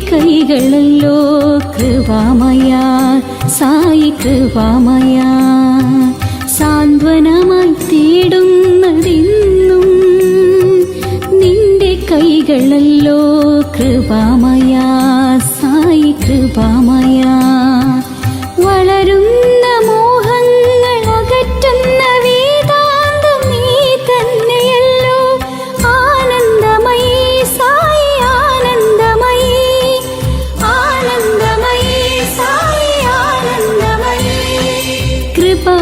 കൈകളല്ലോ കൃപാമയ സായി കൃപാമയ സാന്ത്വനമായി തേടുന്നതെന്നും നിന്റെ കൈകളല്ലോ കൃപാമയ സായി കൃപാമയ വളരുന്ന മോഹങ്ങൾ അകറ്റുന്ന വേദാന്തം നീ തന്നെയല്ലോ ആനന്ദമയി സായി ആനന്ദമയി ആനന്ദമയി സായി ആനന്ദമയി കൃപാ